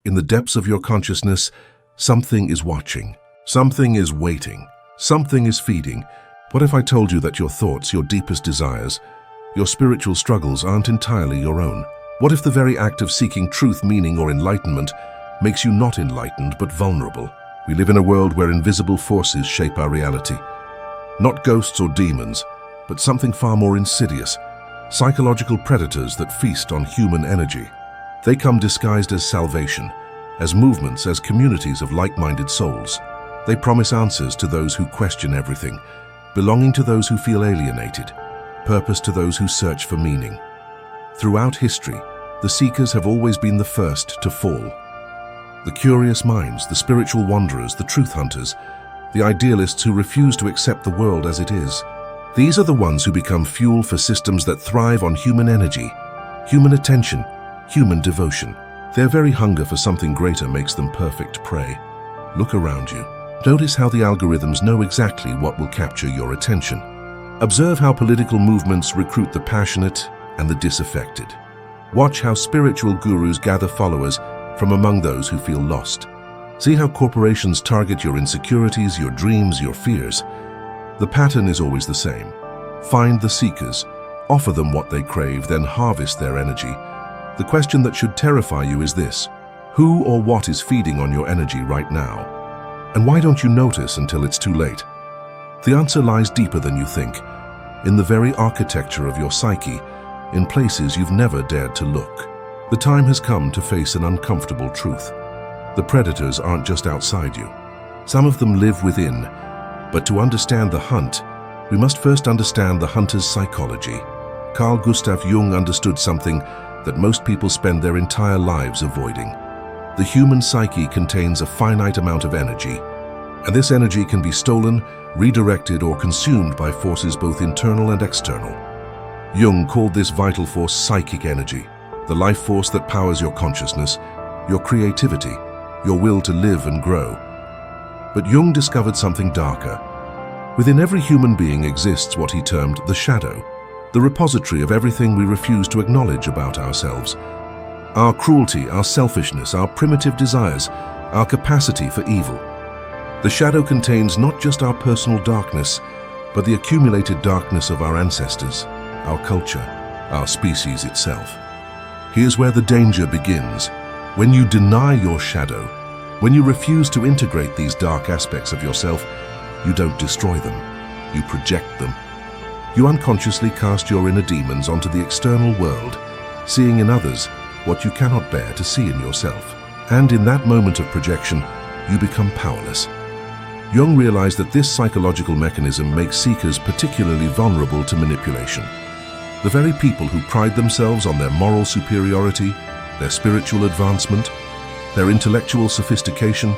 in the depths of your consciousness, something is watching, something is waiting, something is feeding. What if I told you that your thoughts, your deepest desires, your spiritual struggles aren't entirely your own? What if the very act of seeking truth, meaning, or enlightenment makes you not enlightened but vulnerable? We live in a world where invisible forces shape our reality. Not ghosts or demons, but something far more insidious. Psychological predators that feast on human energy. They come disguised as salvation, as movements, as communities of like-minded souls. They promise answers to those who question everything, belonging to those who feel alienated, purpose to those who search for meaning. Throughout history, the seekers have always been the first to fall. The curious minds, the spiritual wanderers, the truth hunters, the idealists who refuse to accept the world as it is. These are the ones who become fuel for systems that thrive on human energy, human attention, human devotion. Their very hunger for something greater makes them perfect prey. Look around you. Notice how the algorithms know exactly what will capture your attention. Observe how political movements recruit the passionate and the disaffected. Watch how spiritual gurus gather followers from among those who feel lost. See how corporations target your insecurities, your dreams, your fears. The pattern is always the same. Find the seekers, offer them what they crave, then harvest their energy. The question that should terrify you is this: who or what is feeding on your energy right now? And why don't you notice until it's too late? The answer lies deeper than you think, in the very architecture of your psyche, in places you've never dared to look. The time has come to face an uncomfortable truth. The predators aren't just outside you. Some of them live within, but to understand the hunt, we must first understand the hunter's psychology. Carl Gustav Jung understood something that most people spend their entire lives avoiding. The human psyche contains a finite amount of energy, and this energy can be stolen, redirected, or consumed by forces both internal and external. Jung called this vital force psychic energy, the life force that powers your consciousness, your creativity, your will to live and grow. But Jung discovered something darker. Within every human being exists what he termed the shadow, the repository of everything we refuse to acknowledge about ourselves. Our cruelty, our selfishness, our primitive desires, our capacity for evil. The shadow contains not just our personal darkness, but the accumulated darkness of our ancestors, our culture, our species itself. Here's where the danger begins. When you deny your shadow, when you refuse to integrate these dark aspects of yourself, you don't destroy them, you project them. You unconsciously cast your inner demons onto the external world, seeing in others what you cannot bear to see in yourself. And in that moment of projection, you become powerless. Jung realized that this psychological mechanism makes seekers particularly vulnerable to manipulation. The very people who pride themselves on their moral superiority, their spiritual advancement, their intellectual sophistication,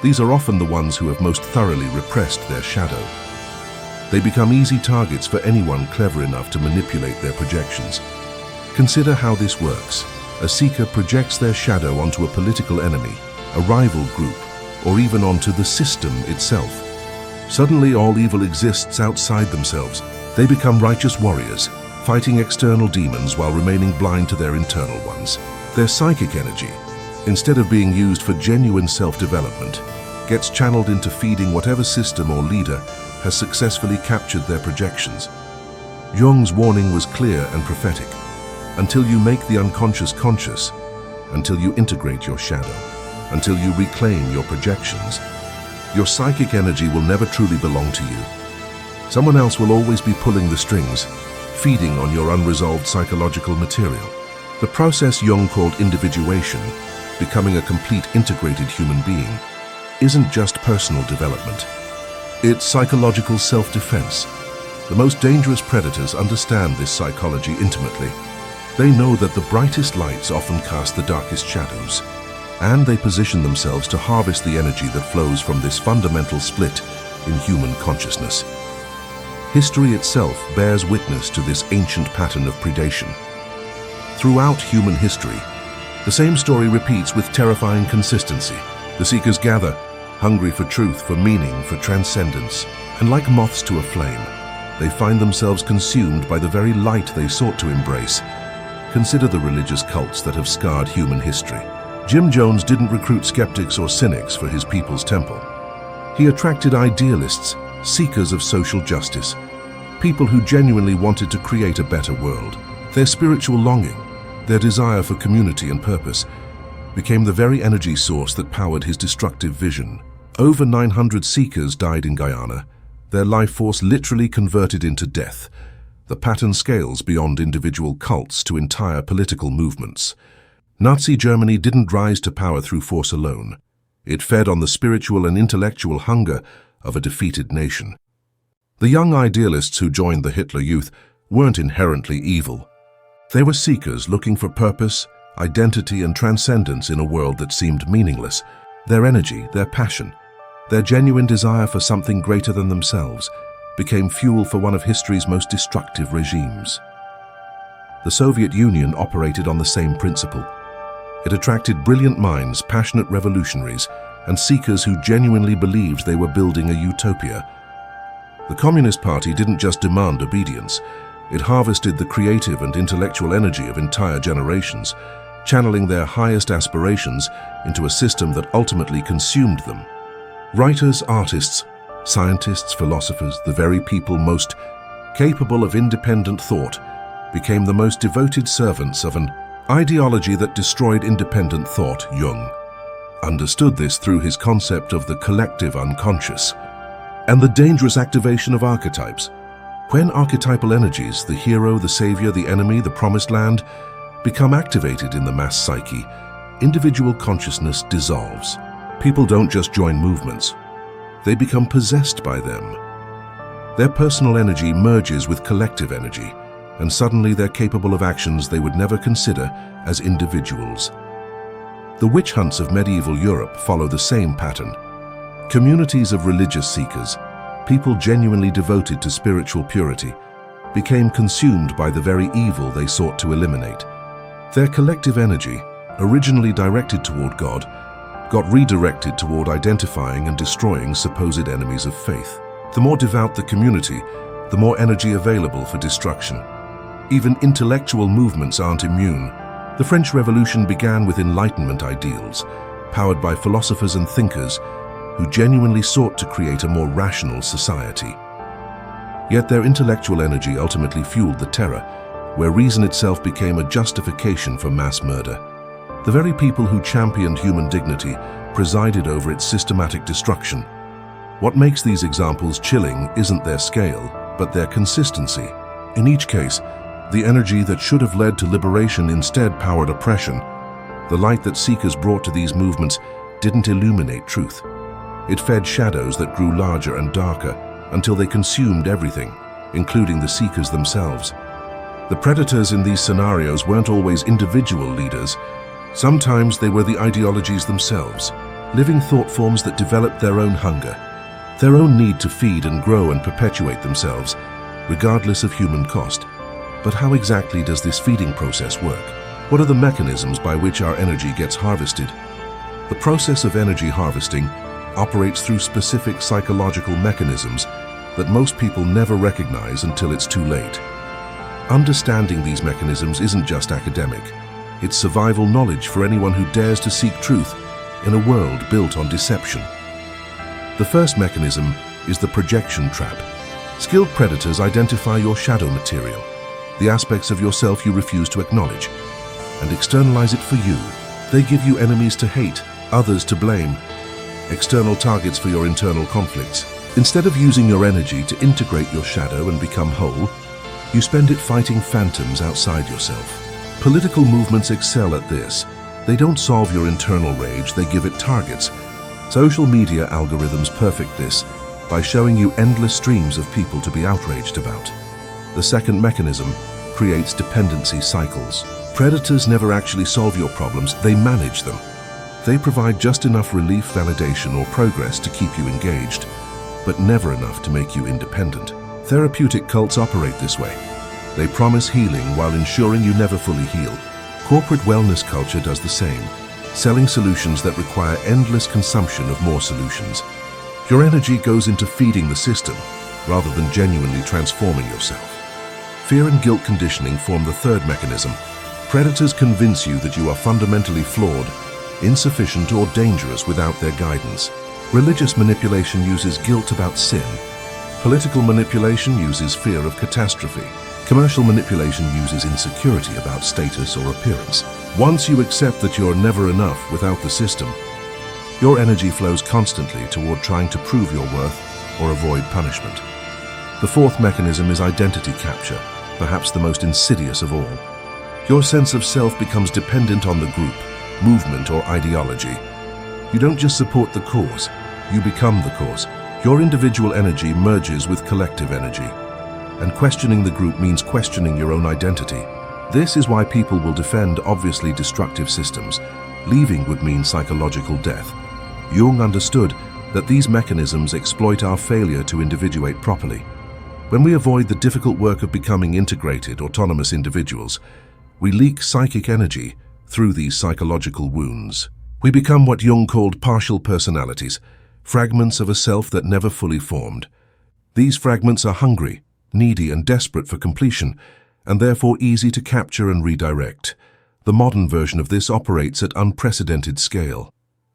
these are often the ones who have most thoroughly repressed their shadow. They become easy targets for anyone clever enough to manipulate their projections. Consider how this works. A seeker projects their shadow onto a political enemy, a rival group, or even onto the system itself. Suddenly all evil exists outside themselves. They become righteous warriors, fighting external demons while remaining blind to their internal ones. Their psychic energy, instead of being used for genuine self-development, gets channeled into feeding whatever system or leader has successfully captured their projections. Jung's warning was clear and prophetic. Until you make the unconscious conscious, until you integrate your shadow, until you reclaim your projections, your psychic energy will never truly belong to you. Someone else will always be pulling the strings, feeding on your unresolved psychological material. The process Jung called individuation, becoming a complete integrated human being, isn't just personal development. It's psychological self-defense. The most dangerous predators understand this psychology intimately. They know that the brightest lights often cast the darkest shadows, and they position themselves to harvest the energy that flows from this fundamental split in human consciousness. History itself bears witness to this ancient pattern of predation. Throughout human history, the same story repeats with terrifying consistency. The seekers gather, hungry for truth, for meaning, for transcendence, and like moths to a flame, they find themselves consumed by the very light they sought to embrace. Consider the religious cults that have scarred human history. Jim Jones didn't recruit skeptics or cynics for his people's temple. He attracted idealists, seekers of social justice, people who genuinely wanted to create a better world. Their spiritual longing, their desire for community and purpose, became the very energy source that powered his destructive vision. Over 900 seekers died in Guyana, their life force literally converted into death. The pattern scales beyond individual cults to entire political movements. Nazi Germany didn't rise to power through force alone. It fed on the spiritual and intellectual hunger of a defeated nation. The young idealists who joined the Hitler Youth weren't inherently evil. They were seekers looking for purpose, identity, and transcendence in a world that seemed meaningless. Their energy, their passion, their genuine desire for something greater than themselves became fuel for one of history's most destructive regimes. The Soviet Union operated on the same principle. It attracted brilliant minds, passionate revolutionaries, and seekers who genuinely believed they were building a utopia. The Communist Party didn't just demand obedience. It harvested the creative and intellectual energy of entire generations, channeling their highest aspirations into a system that ultimately consumed them. Writers, artists, scientists, philosophers, the very people most capable of independent thought, became the most devoted servants of an ideology that destroyed independent thought. Jung understood this through his concept of the collective unconscious and the dangerous activation of archetypes. When archetypal energies, the hero, the savior, the enemy, the promised land, become activated in the mass psyche, individual consciousness dissolves. People don't just join movements, they become possessed by them. Their personal energy merges with collective energy, and suddenly they're capable of actions they would never consider as individuals. The witch hunts of medieval Europe follow the same pattern. Communities of religious seekers, people genuinely devoted to spiritual purity, became consumed by the very evil they sought to eliminate. Their collective energy, originally directed toward God, got redirected toward identifying and destroying supposed enemies of faith. The more devout the community, the more energy available for destruction. Even intellectual movements aren't immune. The French Revolution began with Enlightenment ideals, powered by philosophers and thinkers who genuinely sought to create a more rational society. Yet their intellectual energy ultimately fueled the terror, where reason itself became a justification for mass murder. The very people who championed human dignity presided over its systematic destruction. What makes these examples chilling isn't their scale, but their consistency. In each case, the energy that should have led to liberation instead powered oppression. The light that seekers brought to these movements didn't illuminate truth. It fed shadows that grew larger and darker until they consumed everything, including the seekers themselves. The predators in these scenarios weren't always individual leaders. Sometimes they were the ideologies themselves, living thought forms that developed their own hunger, their own need to feed and grow and perpetuate themselves, regardless of human cost. But how exactly does this feeding process work? What are the mechanisms by which our energy gets harvested? The process of energy harvesting operates through specific psychological mechanisms that most people never recognize until it's too late. Understanding these mechanisms isn't just academic. It's survival knowledge for anyone who dares to seek truth in a world built on deception. The first mechanism is the projection trap. Skilled predators identify your shadow material, the aspects of yourself you refuse to acknowledge, and externalize it for you. They give you enemies to hate, others to blame, external targets for your internal conflicts. Instead of using your energy to integrate your shadow and become whole, you spend it fighting phantoms outside yourself. Political movements excel at this. They don't solve your internal rage, they give it targets. Social media algorithms perfect this by showing you endless streams of people to be outraged about. The second mechanism creates dependency cycles. Predators never actually solve your problems, they manage them. They provide just enough relief, validation, or progress to keep you engaged, but never enough to make you independent. Therapeutic cults operate this way. They promise healing while ensuring you never fully heal. Corporate wellness culture does the same, selling solutions that require endless consumption of more solutions. Your energy goes into feeding the system rather than genuinely transforming yourself. Fear and guilt conditioning form the third mechanism. Predators convince you that you are fundamentally flawed, insufficient or dangerous without their guidance. Religious manipulation uses guilt about sin. Political manipulation uses fear of catastrophe. Commercial manipulation uses insecurity about status or appearance. Once you accept that you're never enough without the system, your energy flows constantly toward trying to prove your worth or avoid punishment. The fourth mechanism is identity capture, perhaps the most insidious of all. Your sense of self becomes dependent on the group, movement, or ideology. You don't just support the cause, you become the cause. Your individual energy merges with collective energy. And questioning the group means questioning your own identity. This is why people will defend obviously destructive systems. Leaving would mean psychological death. Jung understood that these mechanisms exploit our failure to individuate properly. When we avoid the difficult work of becoming integrated, autonomous individuals, we leak psychic energy through these psychological wounds. We become what Jung called partial personalities, fragments of a self that never fully formed. These fragments are hungry, needy, and desperate for completion, and therefore easy to capture and redirect. The modern version of this operates at unprecedented scale.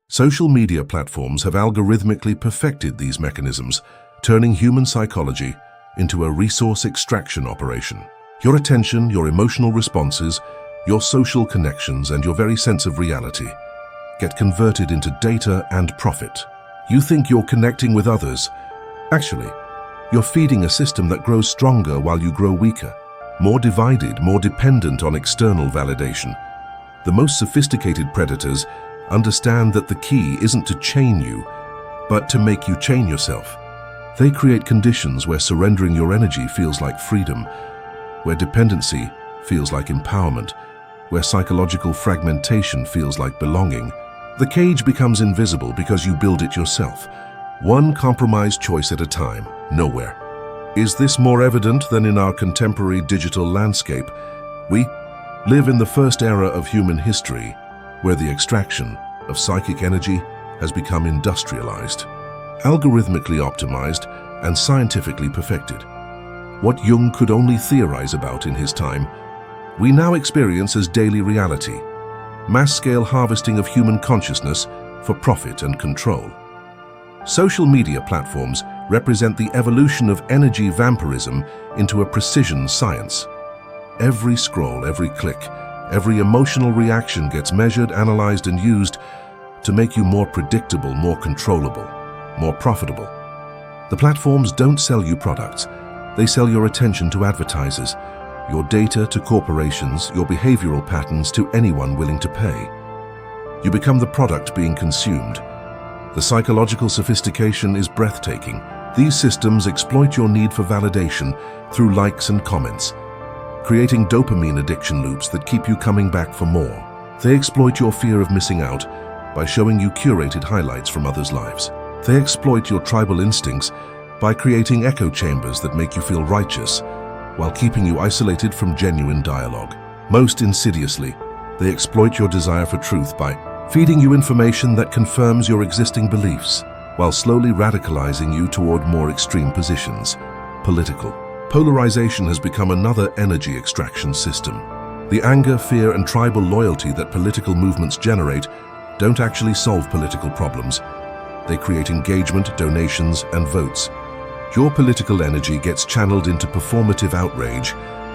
Social media platforms have algorithmically perfected these mechanisms, turning human psychology into a resource extraction operation. Your attention, your emotional responses, your social connections, and your very sense of reality get converted into data and profit. You think you're connecting with others. Actually, you're feeding a system that grows stronger while you grow weaker, more divided, more dependent on external validation. The most sophisticated predators understand that the key isn't to chain you, but to make you chain yourself. They create conditions where surrendering your energy feels like freedom, where dependency feels like empowerment, where psychological fragmentation feels like belonging. The cage becomes invisible because you build it yourself, one compromised choice at a time, nowhere. Is this more evident than in our contemporary digital landscape? We live in the first era of human history, where the extraction of psychic energy has become industrialized, algorithmically optimized, and scientifically perfected. What Jung could only theorize about in his time, we now experience as daily reality. Mass-scale harvesting of human consciousness for profit and control. Social media platforms represent the evolution of energy vampirism into a precision science. Every scroll, every click, every emotional reaction gets measured, analyzed, and used to make you more predictable, more controllable, more profitable. The platforms don't sell you products. They sell your attention to advertisers, your data to corporations, your behavioral patterns to anyone willing to pay. You become the product being consumed. The psychological sophistication is breathtaking. These systems exploit your need for validation through likes and comments, creating dopamine addiction loops that keep you coming back for more. They exploit your fear of missing out by showing you curated highlights from others' lives. They exploit your tribal instincts by creating echo chambers that make you feel righteous, while keeping you isolated from genuine dialogue. Most insidiously, they exploit your desire for truth by feeding you information that confirms your existing beliefs, while slowly radicalizing you toward more extreme positions. Political polarization has become another energy extraction system. The anger, fear, and tribal loyalty that political movements generate don't actually solve political problems. They create engagement, donations, and votes. Your political energy gets channeled into performative outrage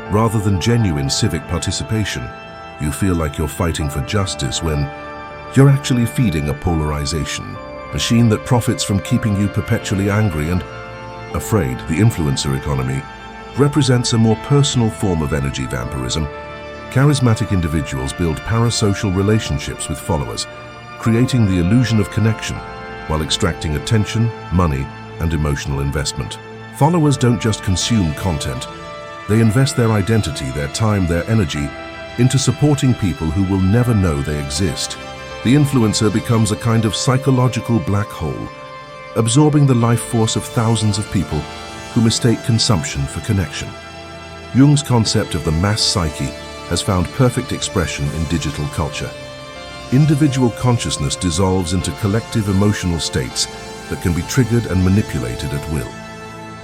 rather than genuine civic participation. You feel like you're fighting for justice when you're actually feeding a polarization machine that profits from keeping you perpetually angry and afraid. The influencer economy represents a more personal form of energy vampirism. Charismatic individuals build parasocial relationships with followers, creating the illusion of connection while extracting attention, money, and emotional investment. Followers don't just consume content, they invest their identity, their time, their energy into supporting people who will never know they exist. The influencer becomes a kind of psychological black hole, absorbing the life force of thousands of people who mistake consumption for connection. Jung's concept of the mass psyche has found perfect expression in digital culture. Individual consciousness dissolves into collective emotional states that can be triggered and manipulated at will.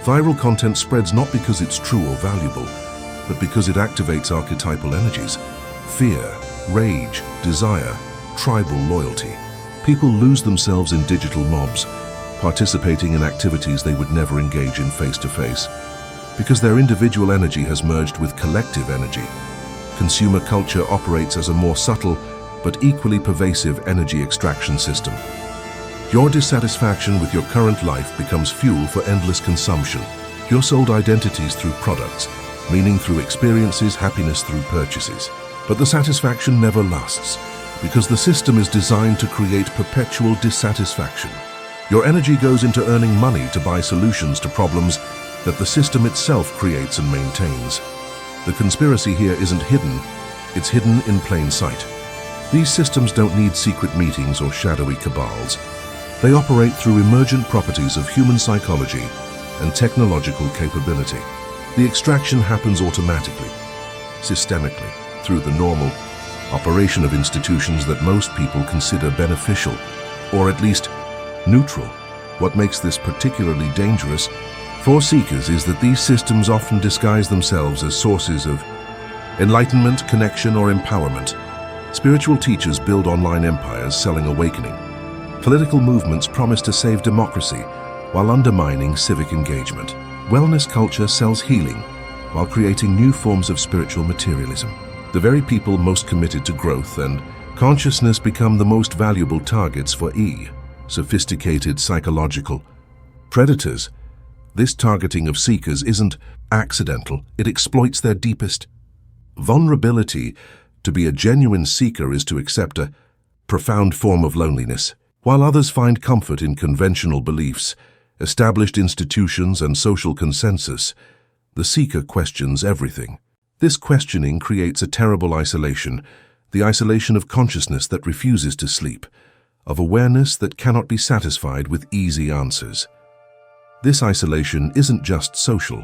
Viral content spreads not because it's true or valuable, but because it activates archetypal energies: fear, rage, desire, tribal loyalty. People lose themselves in digital mobs, participating in activities they would never engage in face-to-face, because their individual energy has merged with collective energy. Consumer culture operates as a more subtle but equally pervasive energy extraction system. Your dissatisfaction with your current life becomes fuel for endless consumption. You're sold identities through products, meaning through experiences, happiness through purchases. But the satisfaction never lasts, because the system is designed to create perpetual dissatisfaction. Your energy goes into earning money to buy solutions to problems that the system itself creates and maintains. The conspiracy here isn't hidden, it's hidden in plain sight. These systems don't need secret meetings or shadowy cabals. They operate through emergent properties of human psychology and technological capability. The extraction happens automatically, systemically, through the normal operation of institutions that most people consider beneficial, or at least neutral. What makes this particularly dangerous for seekers is that these systems often disguise themselves as sources of enlightenment, connection, or empowerment. Spiritual teachers build online empires selling awakening. Political movements promise to save democracy while undermining civic engagement. Wellness culture sells healing while creating new forms of spiritual materialism. The very people most committed to growth and consciousness become the most valuable targets for sophisticated psychological predators. This targeting of seekers isn't accidental, it exploits their deepest vulnerability. To be a genuine seeker is to accept a profound form of loneliness. While others find comfort in conventional beliefs, established institutions, and social consensus, the seeker questions everything. This questioning creates a terrible isolation, the isolation of consciousness that refuses to sleep, of awareness that cannot be satisfied with easy answers. This isolation isn't just social,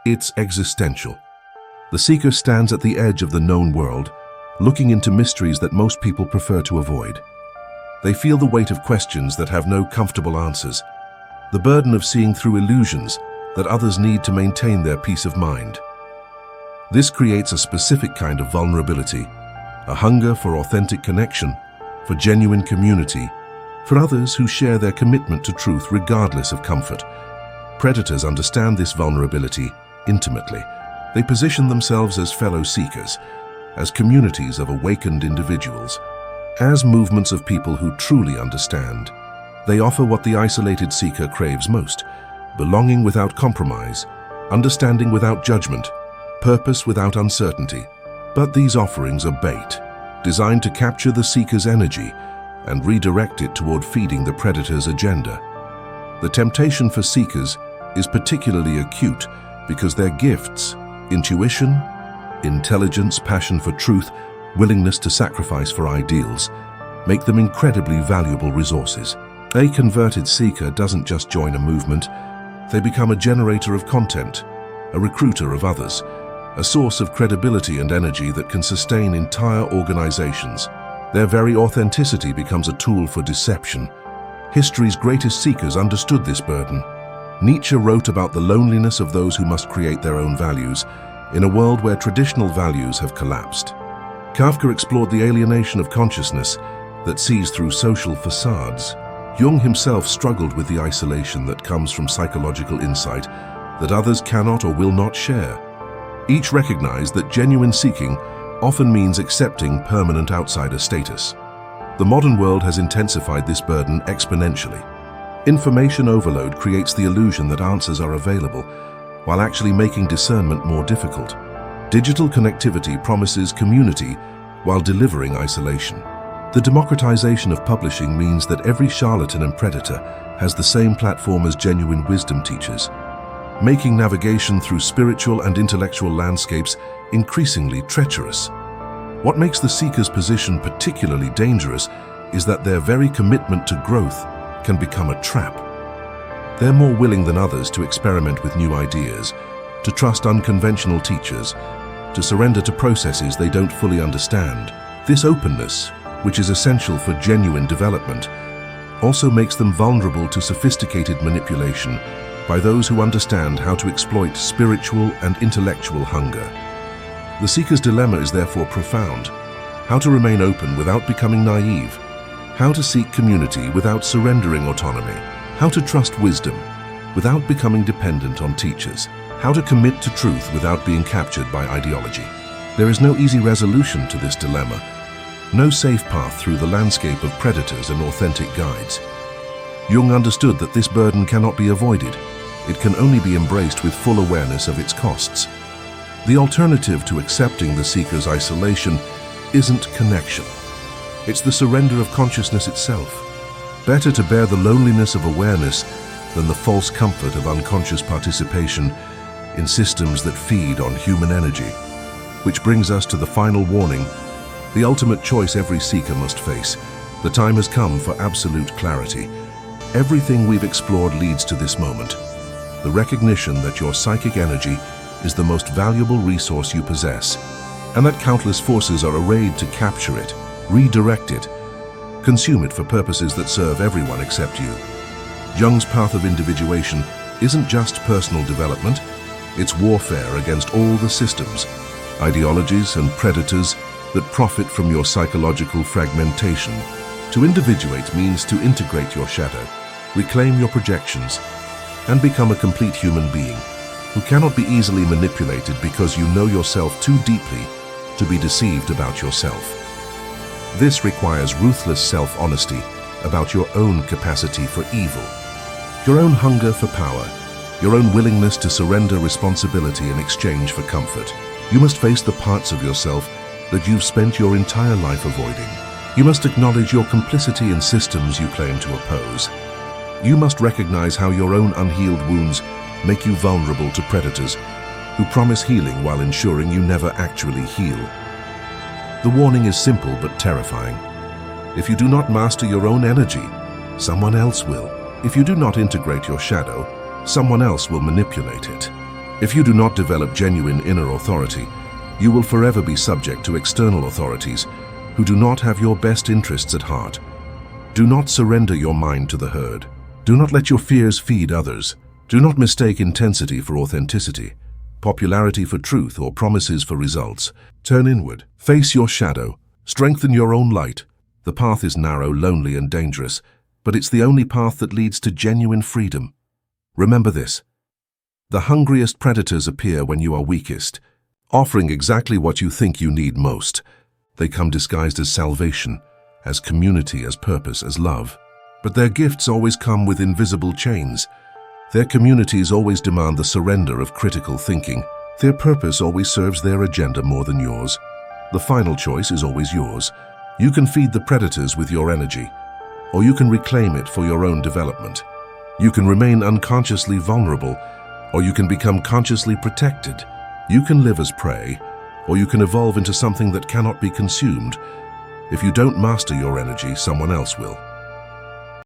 it's existential. The seeker stands at the edge of the known world, looking into mysteries that most people prefer to avoid. They feel the weight of questions that have no comfortable answers, the burden of seeing through illusions that others need to maintain their peace of mind. This creates a specific kind of vulnerability, a hunger for authentic connection, for genuine community, for others who share their commitment to truth regardless of comfort. Predators understand this vulnerability intimately. They position themselves as fellow seekers, as communities of awakened individuals, as movements of people who truly understand. They offer what the isolated seeker craves most: belonging without compromise, understanding without judgment, purpose without uncertainty. But these offerings are bait, designed to capture the seeker's energy and redirect it toward feeding the predator's agenda. The temptation for seekers is particularly acute because their gifts, intuition, intelligence, passion for truth, willingness to sacrifice for ideals, make them incredibly valuable resources. A converted seeker doesn't just join a movement, they become a generator of content, a recruiter of others, a source of credibility and energy that can sustain entire organizations. Their very authenticity becomes a tool for deception. History's greatest seekers understood this burden. Nietzsche wrote about the loneliness of those who must create their own values in a world where traditional values have collapsed. Kafka explored the alienation of consciousness that sees through social facades. Jung himself struggled with the isolation that comes from psychological insight that others cannot or will not share. Each recognized that genuine seeking often means accepting permanent outsider status. The modern world has intensified this burden exponentially. Information overload creates the illusion that answers are available, while actually making discernment more difficult. Digital connectivity promises community while delivering isolation. The democratization of publishing means that every charlatan and predator has the same platform as genuine wisdom teachers, making navigation through spiritual and intellectual landscapes increasingly treacherous. What makes the seeker's position particularly dangerous is that their very commitment to growth can become a trap. They're more willing than others to experiment with new ideas, to trust unconventional teachers, to surrender to processes they don't fully understand. This openness, which is essential for genuine development, also makes them vulnerable to sophisticated manipulation by those who understand how to exploit spiritual and intellectual hunger. The seeker's dilemma is therefore profound. how to remain open without becoming naive, how to seek community without surrendering autonomy, how to trust wisdom without becoming dependent on teachers, how to commit to truth without being captured by ideology. There is no easy resolution to this dilemma, no safe path through the landscape of predators and authentic guides. Jung understood that this burden cannot be avoided. It can only be embraced with full awareness of its costs. The alternative to accepting the seeker's isolation isn't connection. It's the surrender of consciousness itself. Better to bear the loneliness of awareness than the false comfort of unconscious participation in systems that feed on human energy. Which brings us to the final warning, the ultimate choice every seeker must face. The time has come for absolute clarity. Everything we've explored leads to this moment. The recognition that your psychic energy is the most valuable resource you possess, and that countless forces are arrayed to capture it, redirect it, consume it for purposes that serve everyone except you. Jung's path of individuation isn't just personal development, it's warfare against all the systems, ideologies and predators that profit from your psychological fragmentation. To individuate means to integrate your shadow, reclaim your projections, and become a complete human being who cannot be easily manipulated because you know yourself too deeply to be deceived about yourself. This requires ruthless self-honesty about your own capacity for evil, your own hunger for power, your own willingness to surrender responsibility in exchange for comfort. You must face the parts of yourself that you've spent your entire life avoiding. You must acknowledge your complicity in systems you claim to oppose. You must recognize how your own unhealed wounds make you vulnerable to predators who promise healing while ensuring you never actually heal. The warning is simple but terrifying. If you do not master your own energy, someone else will. If you do not integrate your shadow, someone else will manipulate it. If you do not develop genuine inner authority, you will forever be subject to external authorities who do not have your best interests at heart. Do not surrender your mind to the herd. Do not let your fears feed others. Do not mistake intensity for authenticity, popularity for truth, or promises for results. Turn inward, face your shadow, strengthen your own light. The path is narrow, lonely, and dangerous, but it's the only path that leads to genuine freedom. Remember this: the hungriest predators appear when you are weakest, offering exactly what you think you need most. They come disguised as salvation, as community, as purpose, as love. But their gifts always come with invisible chains. Their communities always demand the surrender of critical thinking. Their purpose always serves their agenda more than yours. The final choice is always yours. You can feed the predators with your energy, or you can reclaim it for your own development. You can remain unconsciously vulnerable, or you can become consciously protected. You can live as prey, or you can evolve into something that cannot be consumed. If you don't master your energy, someone else will.